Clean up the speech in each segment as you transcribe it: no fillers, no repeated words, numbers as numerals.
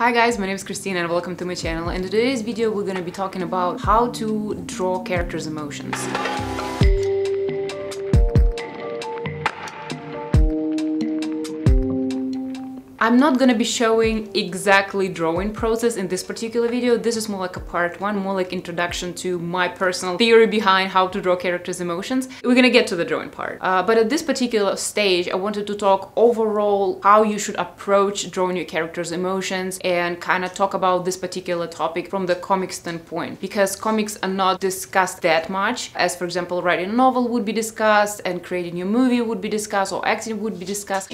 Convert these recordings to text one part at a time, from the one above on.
Hi guys, my name is Katerina and welcome to my channel. In today's video we're going to be talking about how to draw characters' emotions. I'm not gonna be showing exactly drawing process in this particular video. This is more like a part one, more like introduction to my personal theory behind how to draw characters' emotions. We're gonna get to the drawing part. But at this particular stage, I wanted to talk overall how you should approach drawing your characters' emotions and kind of talk about this particular topic from the comic standpoint. Because comics are not discussed that much, as for example, writing a novel would be discussed and creating a movie would be discussed or acting would be discussed.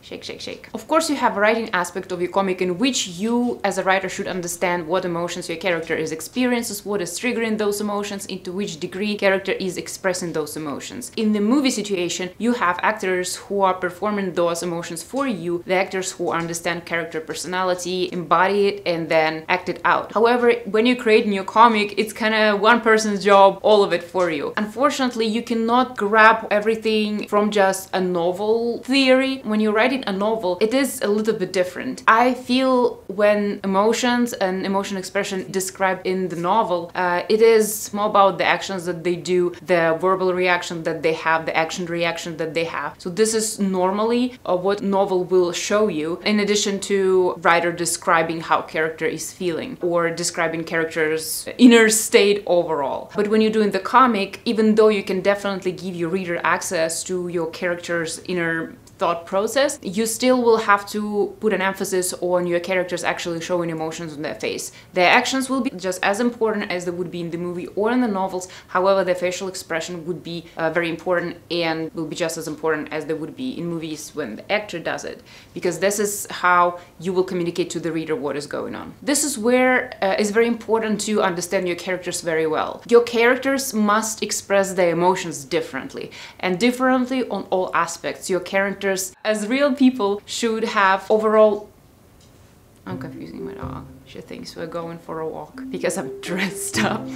Shake, shake, shake. Of course, you have a writing aspect of your comic in which you, as a writer, should understand what emotions your character is experiencing, what is triggering those emotions, into which degree character is expressing those emotions. In the movie situation, you have actors who are performing those emotions for you, the actors who understand character personality, embody it, and then act it out. However, when you're creating your comic, it's kind of one person's job, all of it for you. Unfortunately, you cannot grab everything from just a novel theory. When you're writing a novel, it is a little bit different. I feel when emotions and emotion expression described in the novel, it is more about the actions that they do, the verbal reaction that they have, the action reaction that they have. So this is normally what novel will show you, in addition to writer describing how character is feeling or describing character's inner state overall. But when you're doing the comic, even though you can definitely give your reader access to your character's inner thought process, you still will have to put an emphasis on your characters actually showing emotions on their face. Their actions will be just as important as they would be in the movie or in the novels. However, their facial expression would be very important and will be just as important as they would be in movies when the actor does it, because this is how you will communicate to the reader what is going on. This is where it's very important to understand your characters very well. Your characters must express their emotions differently, and differently on all aspects. Your characters as real people should have overall... I'm confusing my dog. She thinks we're going for a walk because I'm dressed up.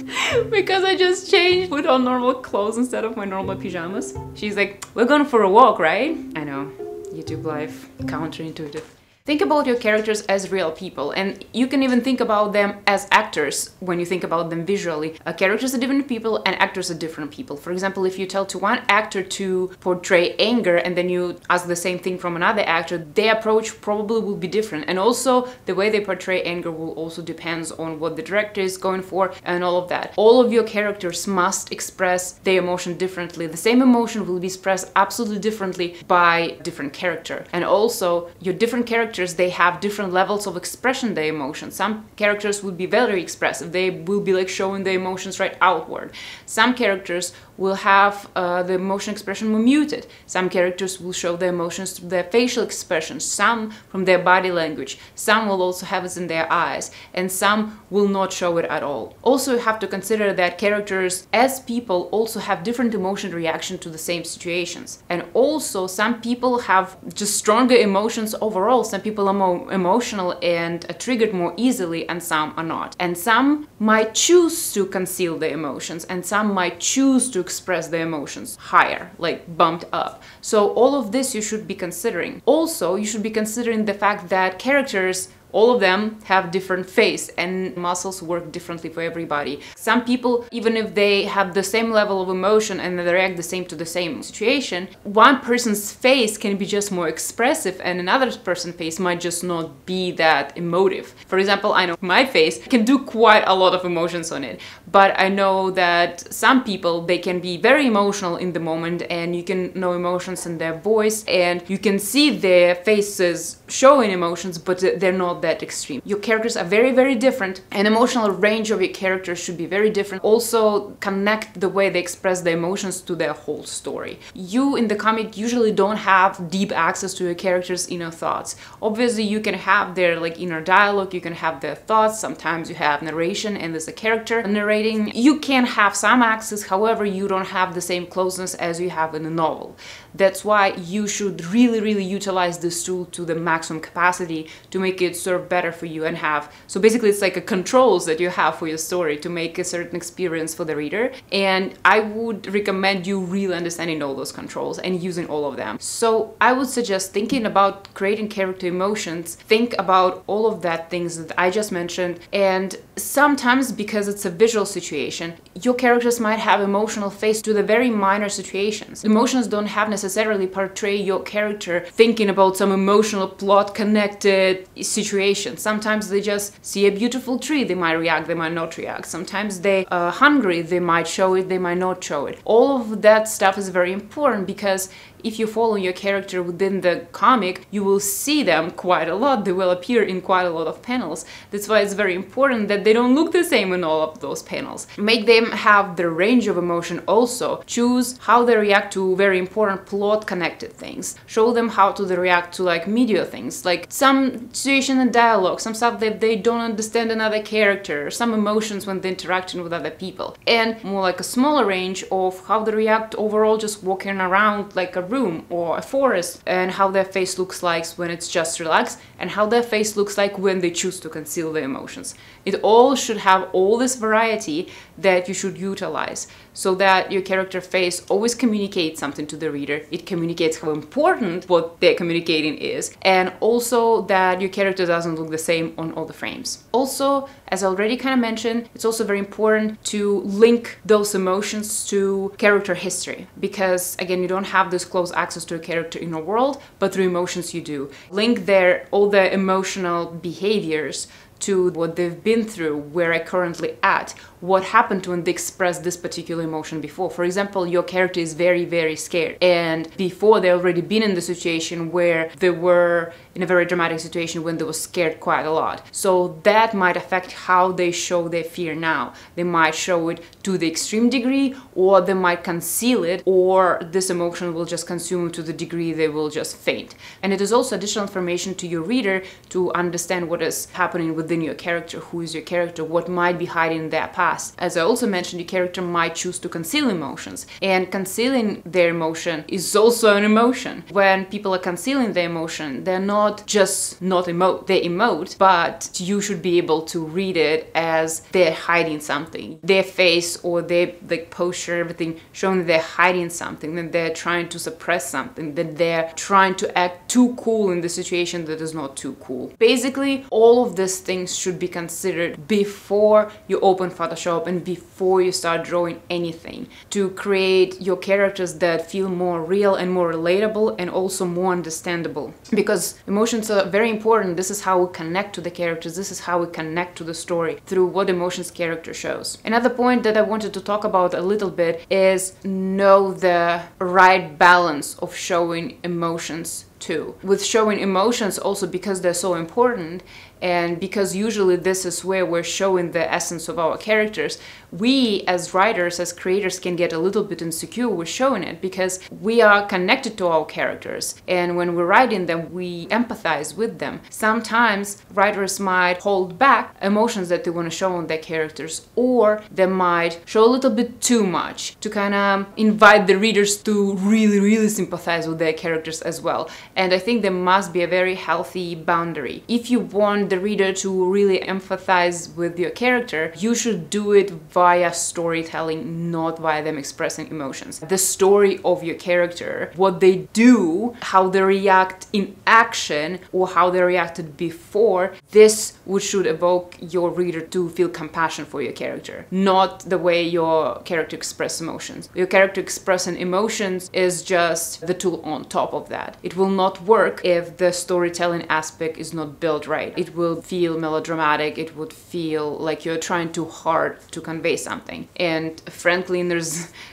Because I just changed, put on normal clothes instead of my normal pajamas. She's like, we're going for a walk, right? I know, YouTube life, counterintuitive. Think about your characters as real people, and you can even think about them as actors when you think about them visually. Characters are different people and actors are different people. For example, if you tell to one actor to portray anger and then you ask the same thing from another actor, their approach probably will be different. And also the way they portray anger will also depend on what the director is going for and all of that. All of your characters must express their emotion differently. The same emotion will be expressed absolutely differently by different character. And also your different characters, they have different levels of expression their emotions. Some characters will be very expressive. They will be like showing their emotions right outward. Some characters will have the emotion expression more muted. Some characters will show their emotions through their facial expressions, some from their body language. Some will also have it in their eyes, and some will not show it at all. Also, you have to consider that characters as people also have different emotion reaction to the same situations. And also, some people have just stronger emotions overall. Some people are more emotional and triggered more easily, and some are not. And some might choose to conceal their emotions, and some might choose to express their emotions higher, like bumped up. So all of this you should be considering. Also, you should be considering the fact that characters, all of them have different face and muscles work differently for everybody. Some people, even if they have the same level of emotion and they react the same to the same situation, one person's face can be just more expressive and another person's face might just not be that emotive. For example, I know my face can do quite a lot of emotions on it, but I know that some people, they can be very emotional in the moment and you can know emotions in their voice and you can see their faces showing emotions, but they're not that extreme. Your characters are very, very different, and emotional range of your characters should be very different. Also connect the way they express their emotions to their whole story. You in the comic usually don't have deep access to your characters' inner thoughts. Obviously you can have their like inner dialogue, you can have their thoughts, sometimes you have narration and there's a character narrating. You can have some access, however you don't have the same closeness as you have in a novel. That's why you should really, really utilize this tool to the maximum capacity to make it serve serve better for you and have. So basically it's like a controls that you have for your story to make a certain experience for the reader. And I would recommend you really understanding all those controls and using all of them. So I would suggest thinking about creating character emotions, think about all of that things that I just mentioned. And sometimes, because it's a visual situation, your characters might have emotional face to the very minor situations. Emotions don't have necessarily portray your character thinking about some emotional plot connected situation. Sometimes they just see a beautiful tree, they might react, they might not react. Sometimes they are hungry, they might show it, they might not show it. All of that stuff is very important, because if you follow your character within the comic, you will see them quite a lot. They will appear in quite a lot of panels. That's why it's very important that they don't look the same in all of those panels. Make them have the range of emotion also. Choose how they react to very important plot connected things. Show them how to react to like media things, like some situation and dialogue, some stuff that they don't understand another character, some emotions when they're interacting with other people. And more like a smaller range of how they react overall just walking around like a room or a forest, and how their face looks like when it's just relaxed, and how their face looks like when they choose to conceal their emotions. It all should have all this variety that you should utilize, so that your character face always communicates something to the reader. It communicates how important what they're communicating is, and also that your character doesn't look the same on all the frames. Also, as I already kind of mentioned, it's also very important to link those emotions to character history, because again, you don't have this close access to a character in a world, but through emotions you do. Link all the emotional behaviors to what they've been through, where I currently at, what happened to when they expressed this particular emotion before. For example, your character is very, very scared, and before they already been in the situation where they were in a very dramatic situation when they were scared quite a lot. So that might affect how they show their fear now. They might show it to the extreme degree, or they might conceal it, or this emotion will just consume to the degree they will just faint. And it is also additional information to your reader to understand what is happening within your character, who is your character, what might be hiding in their past. As I also mentioned, your character might choose to conceal emotions, and concealing their emotion is also an emotion. When people are concealing their emotion, they're not just not emote, they emote, but you should be able to read it as they're hiding something. Their face or their like posture, everything showing that they're hiding something, that they're trying to suppress something, that they're trying to act too cool in the situation that is not too cool. Basically, all of these things should be considered before you open Photoshop and before you start drawing anything, to create your characters that feel more real and more relatable and also more understandable. Because emotions are very important. This is how we connect to the characters. This is how we connect to the story, through what emotions character shows. Another point that I wanted to talk about a little bit is know the right balance of showing emotions too. With showing emotions also, because they're so important, and because usually this is where we're showing the essence of our characters, we as writers, as creators, can get a little bit insecure with showing it, because we are connected to our characters, and when we're writing them, we empathize with them. Sometimes writers might hold back emotions that they want to show on their characters, or they might show a little bit too much to kind of invite the readers to really sympathize with their characters as well. And I think there must be a very healthy boundary. If you want the reader to really empathize with your character, you should do it via storytelling, not via them expressing emotions. The story of your character, what they do, how they react in action, or how they reacted before, this should evoke your reader to feel compassion for your character, not the way your character expresses emotions. Your character expressing emotions is just the tool on top of that. It will not work if the storytelling aspect is not built right. It will feel melodramatic, it would feel like you're trying too hard to convey something. And frankly,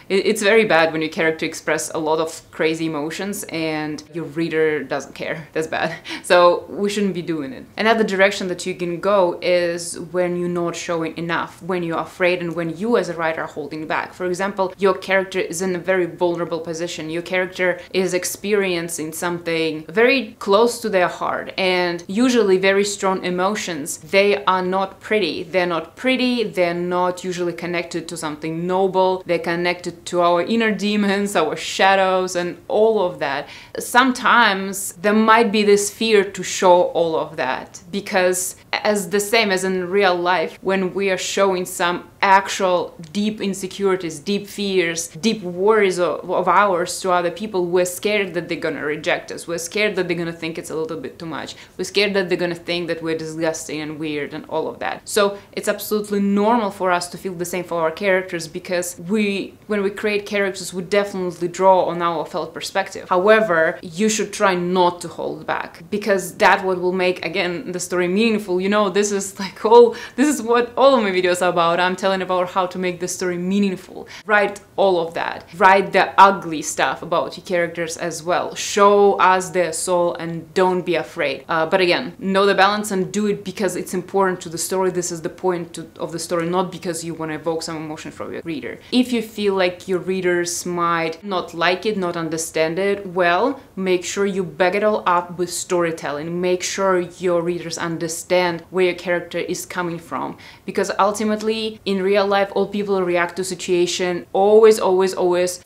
it's very bad when your character expresses a lot of crazy emotions and your reader doesn't care. That's bad. So we shouldn't be doing it. Another direction that you can go is when you're not showing enough, when you're afraid and when you as a writer are holding back. For example, your character is in a very vulnerable position. Your character is experiencing something something very close to their heart, and usually very strong emotions, they are not pretty. They're not pretty, they're not usually connected to something noble, they're connected to our inner demons, our shadows, and all of that. Sometimes there might be this fear to show all of that, because as the same as in real life, when we are showing some actual deep insecurities, deep fears, deep worries of ours to other people, we're scared that they're gonna reject us. We're scared that they're gonna think it's a little bit too much. We're scared that they're gonna think that we're disgusting and weird and all of that. So it's absolutely normal for us to feel the same for our characters, because when we create characters, we definitely draw on our felt perspective. However, you should try not to hold back, because that's what will make, again, the story meaningful. You know, this is what all of my videos are about. I'm telling about how to make the story meaningful. Write all of that. Write the ugly stuff about your characters as well. Show us their soul and don't be afraid. But again, know the balance and do it because it's important to the story. This is the point of the story, not because you want to evoke some emotion from your reader. If you feel like your readers might not like it, not understand it, well, make sure you back it all up with storytelling. Make sure your readers understand where your character is coming from, because ultimately in real life all people react to situation always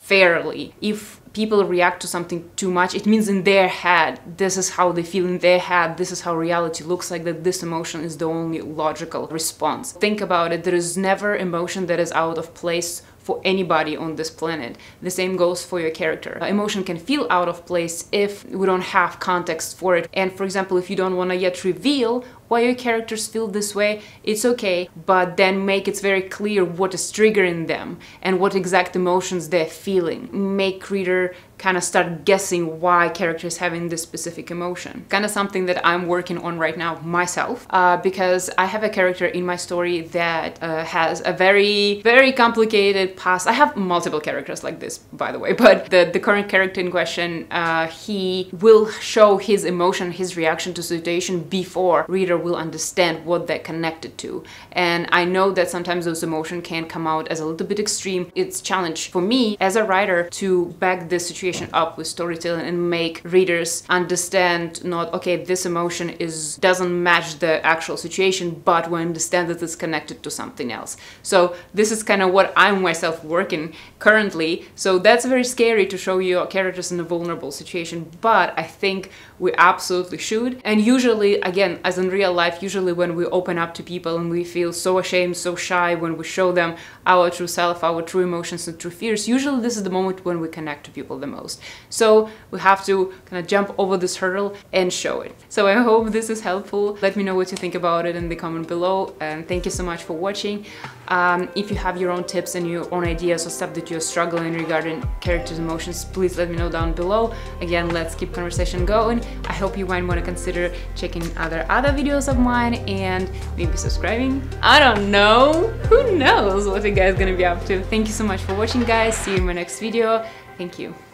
fairly. If people react to something too much, it means in their head this is how they feel, in their head this is how reality looks like, that this emotion is the only logical response. Think about it, there is never emotion that is out of place for anybody on this planet. The same goes for your character. Emotion can feel out of place if we don't have context for it. And for example, if you don't want to yet reveal why your characters feel this way, it's okay, but then make it very clear what is triggering them and what exact emotions they're feeling. Make reader kind of start guessing why character is having this specific emotion. Kind of something that I'm working on right now myself, because I have a character in my story that has a very complicated past. I have multiple characters like this, by the way, but the current character in question, he will show his emotion, his reaction to situation before reader will understand what they're connected to. And I know that sometimes those emotions can come out as a little bit extreme. It's a challenge for me as a writer to back this situation up with storytelling and make readers understand, not okay, this emotion doesn't match the actual situation, but we understand that it's connected to something else. So this is kind of what I'm myself working currently. So that's very scary to show your characters in a vulnerable situation, but I think we absolutely should. And usually, again, as in real life, usually when we open up to people and we feel so ashamed, so shy, when we show them our true self, our true emotions and true fears, usually this is the moment when we connect to people the most. So we have to kind of jump over this hurdle and show it. So I hope this is helpful. Let me know what you think about it in the comment below, and thank you so much for watching. If you have your own tips and your own ideas or stuff that you're struggling regarding characters' emotions, please let me know down below. Again, let's keep conversation going. I hope you might want to consider checking other videos of mine and maybe subscribing. I don't know. Who knows what you guys gonna be up to. Thank you so much for watching, guys. See you in my next video. Thank you.